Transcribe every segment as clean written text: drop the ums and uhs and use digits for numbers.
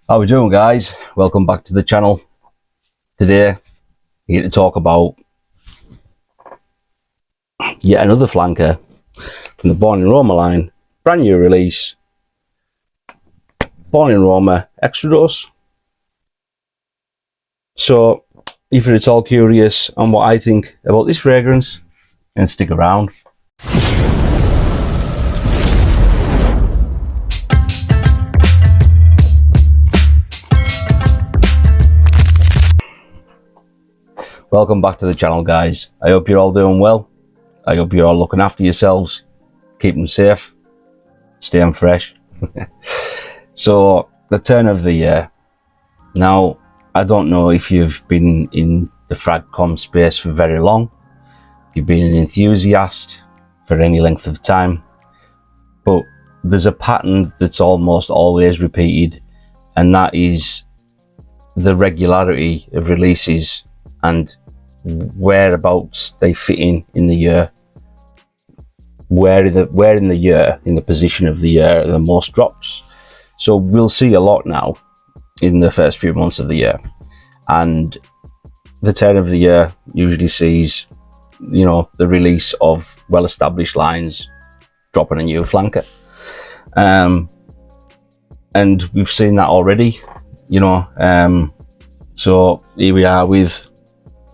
How we doing, guys? Welcome back to the channel. Today here to talk about yet another flanker from the Born in Roma line. Brand new release, Born in Roma Extradose. So if you're at all curious on what I think about this fragrance, then stick around. Welcome back to the channel, guys. I hope you're all doing well. I hope you're all looking after yourselves, keeping safe, staying fresh. So, the turn of the year. Now, I don't know if you've been in the fragcom space for very long, if you've been an enthusiast for any length of time, but there's a pattern that's almost always repeated, and that is the regularity of releases and whereabouts they fit in the year. Where in the year, in the position of the year, are the most drops. So we'll see a lot now in the first few months of the year, and the turn of the year usually sees, you know, the release of well-established lines dropping a new flanker, and we've seen that already, you know. So here we are with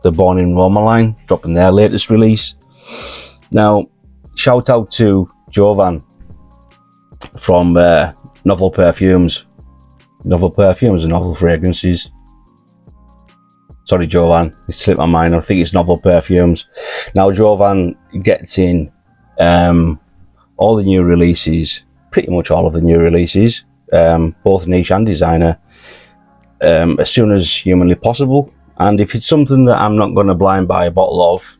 the Born in Roma line dropping their latest release. Now, shout out to Jovan from Novel Perfumes and Novel Fragrances. Sorry, Jovan, it slipped my mind. I think it's Novel Perfumes. Now, Jovan gets in all the new releases, pretty much all of the new releases, both niche and designer, as soon as humanly possible. And if it's something that I'm not going to blind buy a bottle of,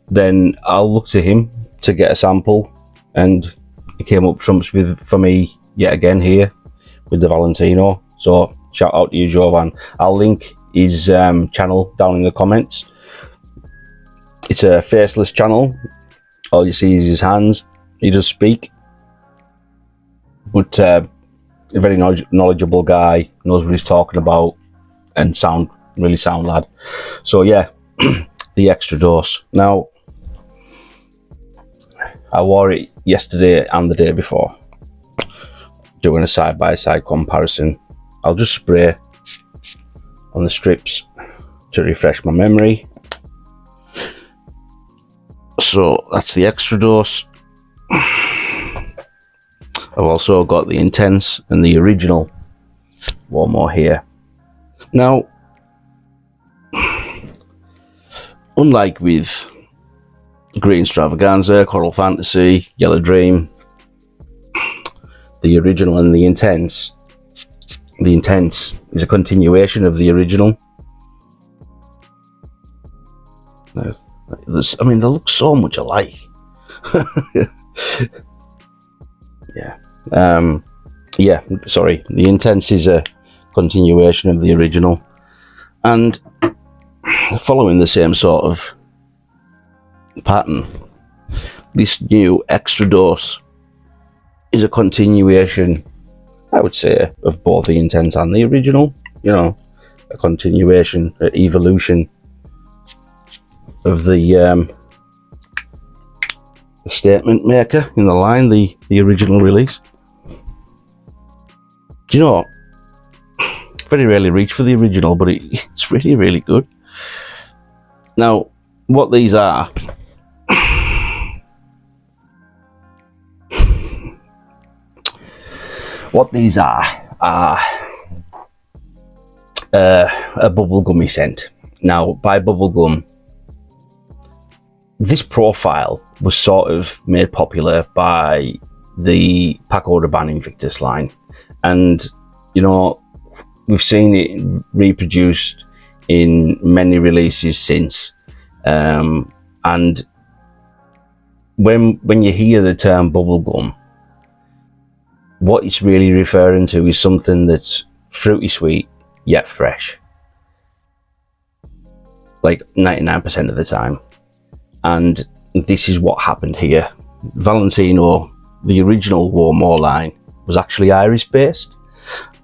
then I'll look to him to get a sample, and he came up trumps for me yet again here with the Valentino. So shout out to you, Jovan. I'll link his channel down in the comments. It's a faceless channel. All you see is his hands. He does speak, but a very knowledgeable guy, knows what he's talking about, and really sound lad. So yeah, the Extradose. Now, I wore it yesterday and the day before, doing a side-by-side comparison. I'll just spray on the strips to refresh my memory. So that's the Extradose. I've also got the Intense and the original Uomo here. Now, unlike with Green Extravaganza, Coral Fantasy, Yellow Dream, the original and the Intense is a continuation of the original. I mean, they look so much alike. Yeah. Sorry, the Intense is a continuation of the original, and following the same sort of pattern, this new Extradose is a continuation, I would say, of both the Intense and the original. You know, a continuation, an evolution of the statement maker in the line, the original release. Do you know, very rarely reach for the original, but it's really, really good. Now, what these are, a bubblegummy scent. Now, by bubblegum, this profile was sort of made popular by the Paco Rabanne Invictus line, and you know, we've seen it reproduced in many releases since, and when you hear the term bubblegum, what it's really referring to is something that's fruity sweet yet fresh, like 99% of the time. And this is what happened here. Valentino, the original Uomo line, was actually Irish based,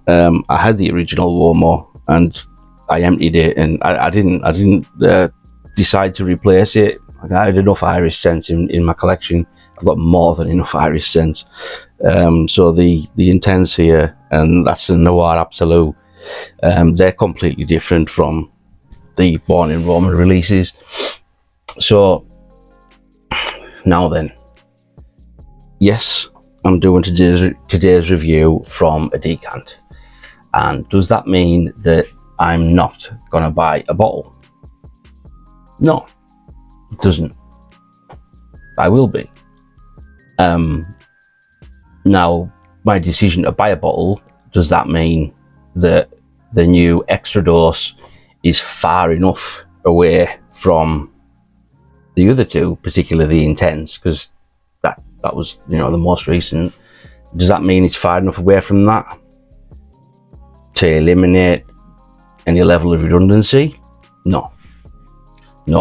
I had the original Uomo and I emptied it, and I didn't decide to replace it. I had enough Irish scents in my collection. I've got more than enough Irish scents. So the Intense here, and that's the Noir Absolute. They're completely different from the Born in Roma releases. So now then, yes, I'm doing today's review from a decant. And does that mean that I'm not going to buy a bottle? No, it doesn't. I will be. Now, my decision to buy a bottle, does that mean that the new Extradose is far enough away from the other two, particularly the Intense, because that was, you know, the most recent? Does that mean it's far enough away from that to eliminate any level of redundancy? No,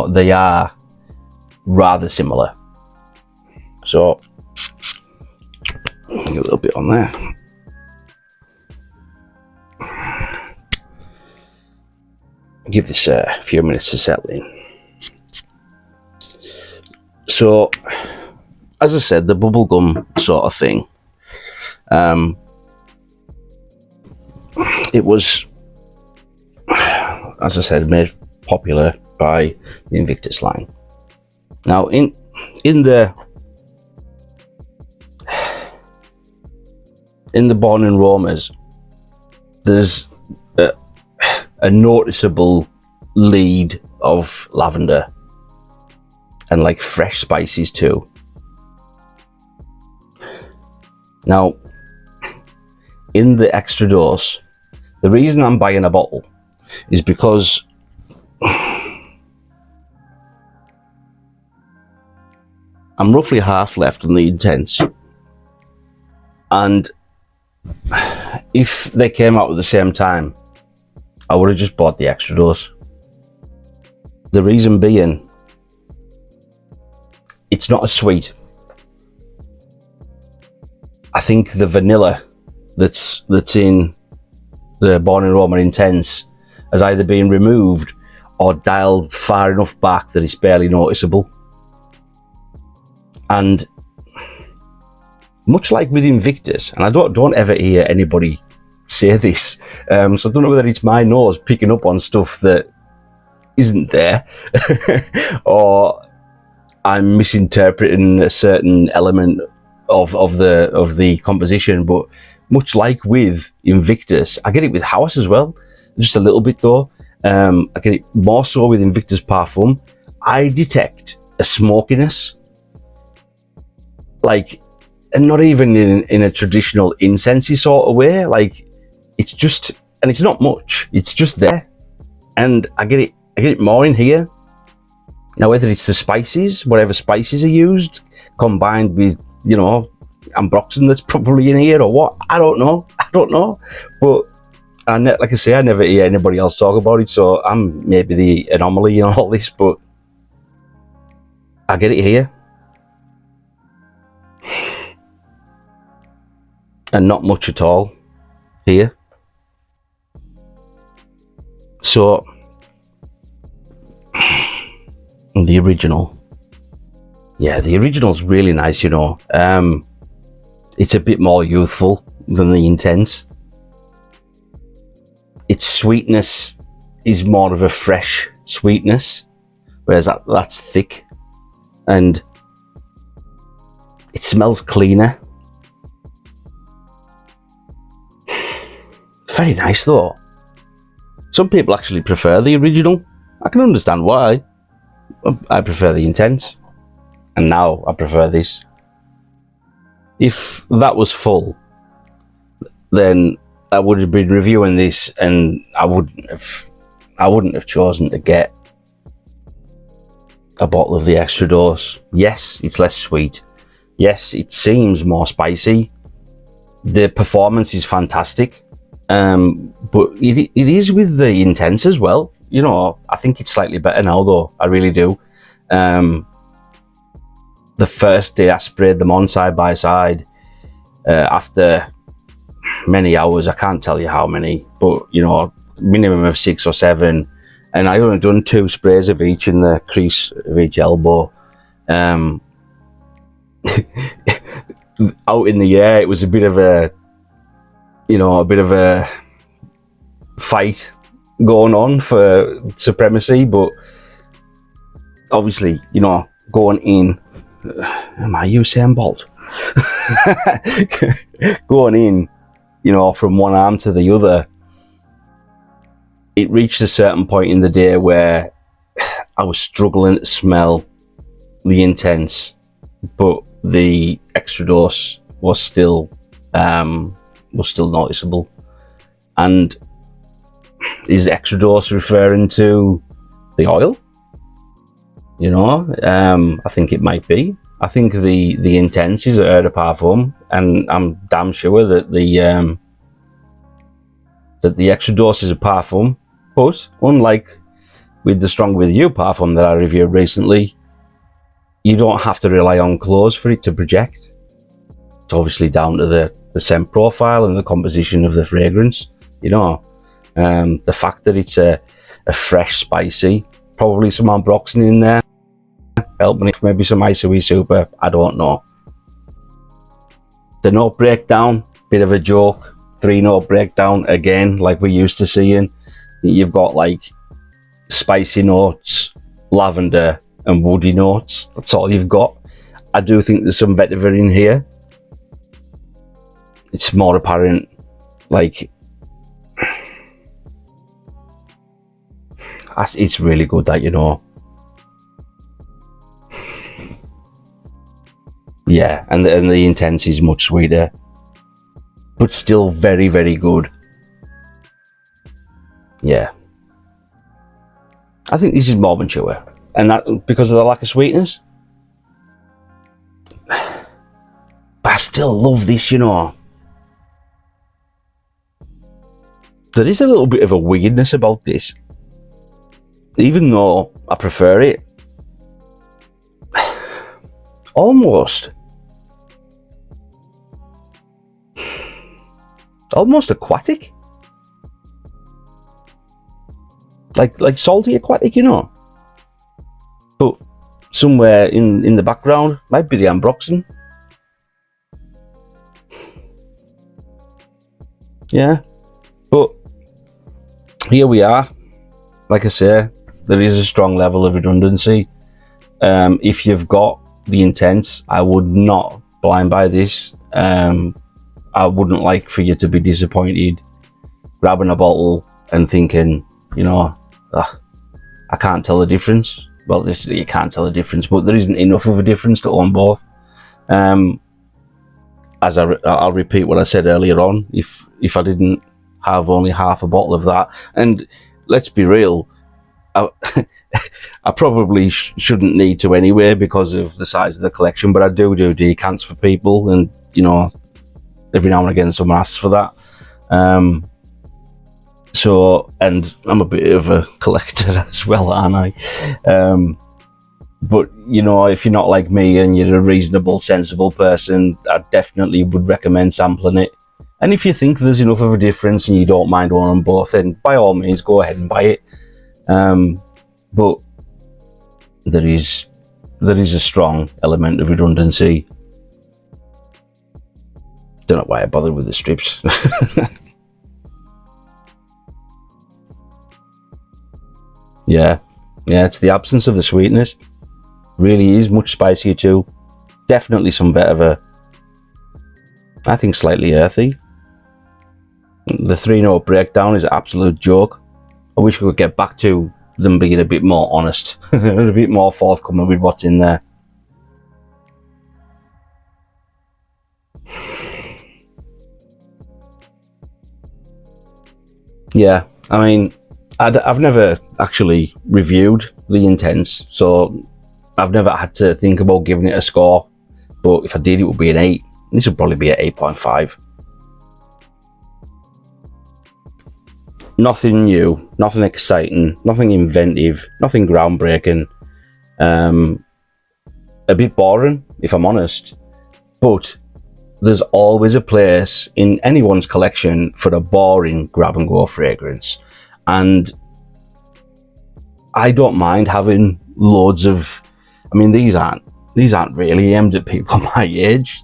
they are rather similar. So a little bit on there. Give this a few minutes to settle in. So, as I said, the bubblegum sort of thing, it was, as I said, made popular by the Invictus line. Now, in the Born in Romas, there's a noticeable lead of lavender and like fresh spices too. Now, in the Extradose, the reason I'm buying a bottle is because I'm roughly half left on the Intense, and if they came out at the same time, I would have just bought the Extradose. The reason being, it's not as sweet. I think the vanilla that's in the Born in Roma Intense has either been removed or dialed far enough back that it's barely noticeable. And much like with Invictus, and I don't ever hear anybody say this, so I don't know whether it's my nose picking up on stuff that isn't there or I'm misinterpreting a certain element of the composition, but much like with Invictus, I get it with House as well, just a little bit though. I get it more so with Invictus Parfum. I detect a smokiness, like, and not even in a traditional incensey sort of way. Like, it's just, and it's not much, it's just there, and I get it more in here. Now, whether it's the spices, whatever spices are used, combined with, you know, ambroxan that's probably in here or what, I don't know. But like I say, I never hear anybody else talk about it, so I'm maybe the anomaly in all this, but I get it here. And not much at all here. So, the original. Yeah, the original's really nice, you know. It's a bit more youthful than the Intense. Its sweetness is more of a fresh sweetness, whereas that's thick. And it smells cleaner. Very nice though. Some people actually prefer the original. I can understand why. I prefer the Intense, and now I prefer this. If that was full, then I would have been reviewing this, and I wouldn't have chosen to get a bottle of the Extradose. Yes, it's less sweet. Yes, it seems more spicy. The performance is fantastic. But it is with the Intense as well. You know, I think it's slightly better now though. I really do. The first day I sprayed them on side by side, after many hours. I can't tell you how many, but you know, minimum of 6 or 7. And I only done 2 sprays of each in the crease of each elbow. Out in the air, it was a bit of a, you know, a bit of a fight going on for supremacy, but obviously, you know, going in, am I Usain Bolt? Going in, you know, from one arm to the other, it reached a certain point in the day where I was struggling to smell the intense, but the Extradose was still noticeable. And is Extradose referring to the oil? You know, I think it might be. I think the intense is a eau de parfum, and I'm damn sure that the Extradose is a parfum. But unlike with the Strong With You parfum that I reviewed recently, you don't have to rely on clothes for it to project. It's obviously down to the scent profile and the composition of the fragrance. You know, the fact that it's a fresh, spicy, probably some ambroxan in there, helping it, maybe some Isoi Super, I don't know. The note breakdown, bit of a joke. 3-note breakdown again, like we're used to seeing. You've got like spicy notes, lavender and woody notes. That's all you've got. I do think there's some vetiver in here. It's more apparent, like, it's really good that, you know. Yeah, and the intense is much sweeter, but still very, very good. Yeah. I think this is more mature, and that because of the lack of sweetness. But I still love this, you know. There is a little bit of a weirdness about this, even though I prefer it. Almost aquatic, like salty aquatic, you know. But somewhere in the background might be the ambroxan. Yeah, but here we are. Like I say, there is a strong level of redundancy. If you've got the intense, I would not blind buy this. I wouldn't like for you to be disappointed grabbing a bottle and thinking, you know, I can't tell the difference. Well, you can't tell the difference, but there isn't enough of a difference to own both. As I'll repeat what I said earlier on, if I didn't have only half a bottle of that, and let's be real, I probably shouldn't need to anyway because of the size of the collection, but I do decants for people, and you know, every now and again someone asks for that. So, and I'm a bit of a collector as well, aren't I? But you know, if you're not like me and you're a reasonable, sensible person, I definitely would recommend sampling it. And if you think there's enough of a difference and you don't mind owning both, then by all means go ahead and buy it. But there is a strong element of redundancy. Don't know why I bothered with the strips. Yeah, it's the absence of the sweetness. Really is much spicier too. Definitely some vetiver. I think slightly earthy. The 3-note breakdown is an absolute joke. I wish we could get back to them being a bit more honest, a bit more forthcoming with what's in there. Yeah, I mean, I've never actually reviewed the intense, so I've never had to think about giving it a score. But if I did, it would be an 8. This would probably be an 8.5. Nothing new, nothing exciting, nothing inventive, nothing groundbreaking. A bit boring, if I'm honest. But there's always a place in anyone's collection for a boring grab and go fragrance, and I don't mind having loads of, I mean, these aren't really aimed at people my age.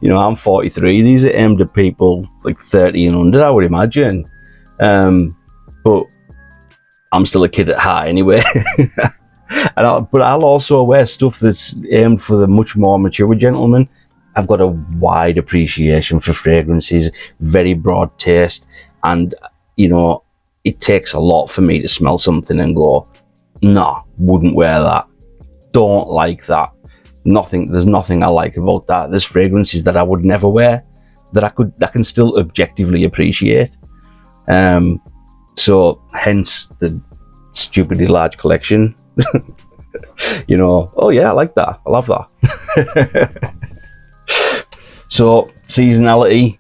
You know, I'm 43. These are aimed at people like 30 and under, I would imagine. But I'm still a kid at heart anyway. But I'll also wear stuff that's aimed for the much more mature gentleman. I've got a wide appreciation for fragrances, very broad taste, and you know, it takes a lot for me to smell something and go, nah, wouldn't wear that. Don't like that. There's nothing I like about that. There's fragrances that I would never wear that I can still objectively appreciate. So hence the stupidly large collection. You know, oh yeah, I like that. I love that. So seasonality.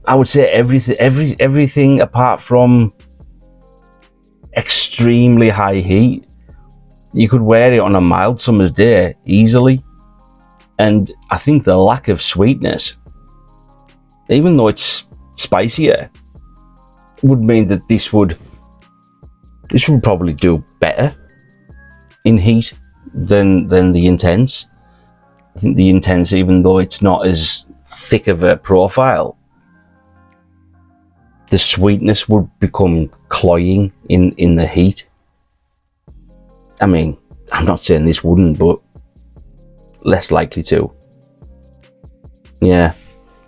I would say everything apart from extremely high heat. You could wear it on a mild summer's day easily, and I think the lack of sweetness, even though it's spicier, would mean that this would probably do better in heat than the Intense. I think the Intense, even though it's not as thick of a profile, the sweetness would become cloying in the heat. I mean, I'm not saying this wouldn't, but less likely to. Yeah.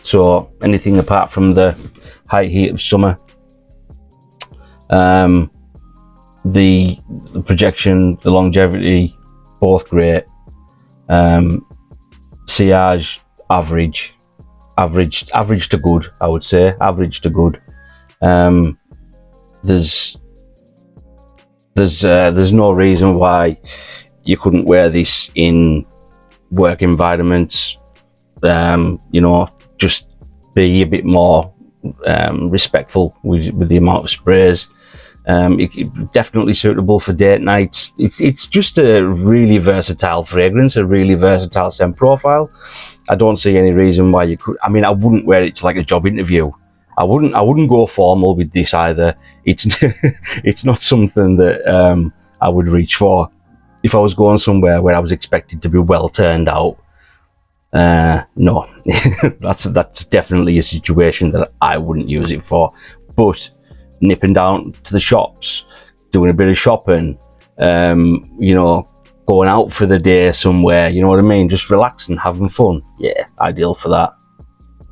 So anything apart from the high heat of summer, the projection, the longevity, both great. Sillage, average to good, I would say. Average to good. There's no reason why you couldn't wear this in work environments. You know, just be a bit more respectful with the amount of sprays. It's definitely suitable for date nights. It's just a really versatile fragrance, a really versatile scent profile. I don't see any reason why you could. I mean, I wouldn't wear it to like a job interview. I wouldn't go formal with this either. It's it's not something that I would reach for if I was going somewhere where I was expected to be well turned out. No, that's definitely a situation that I wouldn't use it for. But nipping down to the shops, doing a bit of shopping, you know, going out for the day somewhere, you know what I mean? Just relaxing, having fun. Yeah, ideal for that.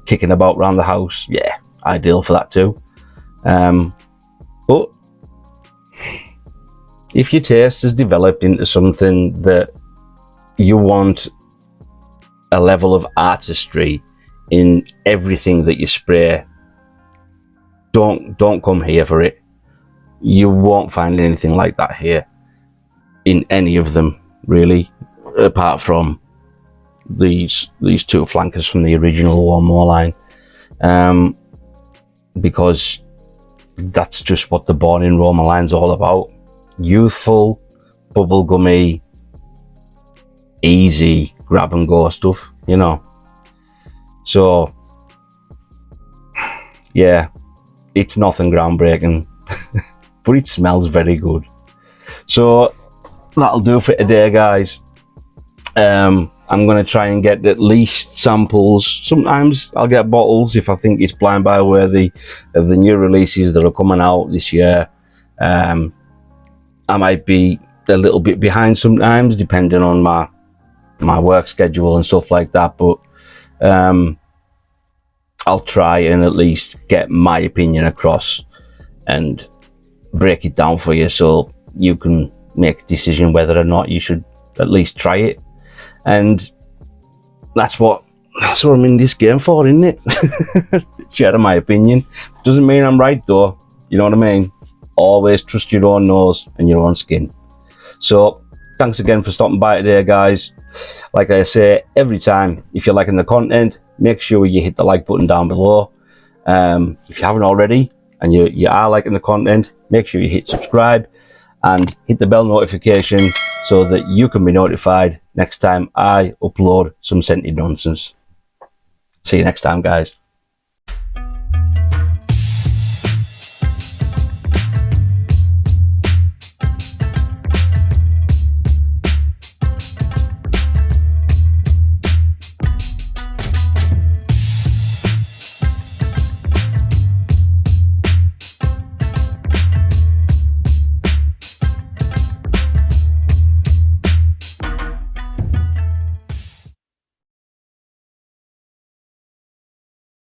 Kicking about around the house. Yeah, ideal for that too. But if your taste has developed into something that you want a level of artistry in everything that you spray, don't come here for it. You won't find anything like that here in any of them, really, apart from these two flankers from the original Uomo line, because that's just what the Born in Roma line's all about. Youthful, bubblegummy, easy grab and go stuff, you know. So yeah, it's nothing groundbreaking, but it smells very good. So that'll do for today, guys. I'm going to try and get at least samples. Sometimes I'll get bottles if I think it's blind buy worthy of the new releases that are coming out this year. I might be a little bit behind sometimes, depending on my work schedule and stuff like that, but I'll try and at least get my opinion across and break it down for you so you can make a decision whether or not you should at least try it. And that's what I'm in this game for, isn't it? Sharing my opinion. Doesn't mean I'm right though, you know what I mean? Always trust your own nose and your own skin. So thanks again for stopping by today, guys. Like I say every time, if you're liking the content, make sure you hit the like button down below. If you haven't already and you are liking the content, make sure you hit subscribe and hit the bell notification so that you can be notified next time I upload some scented nonsense. See you next time, guys.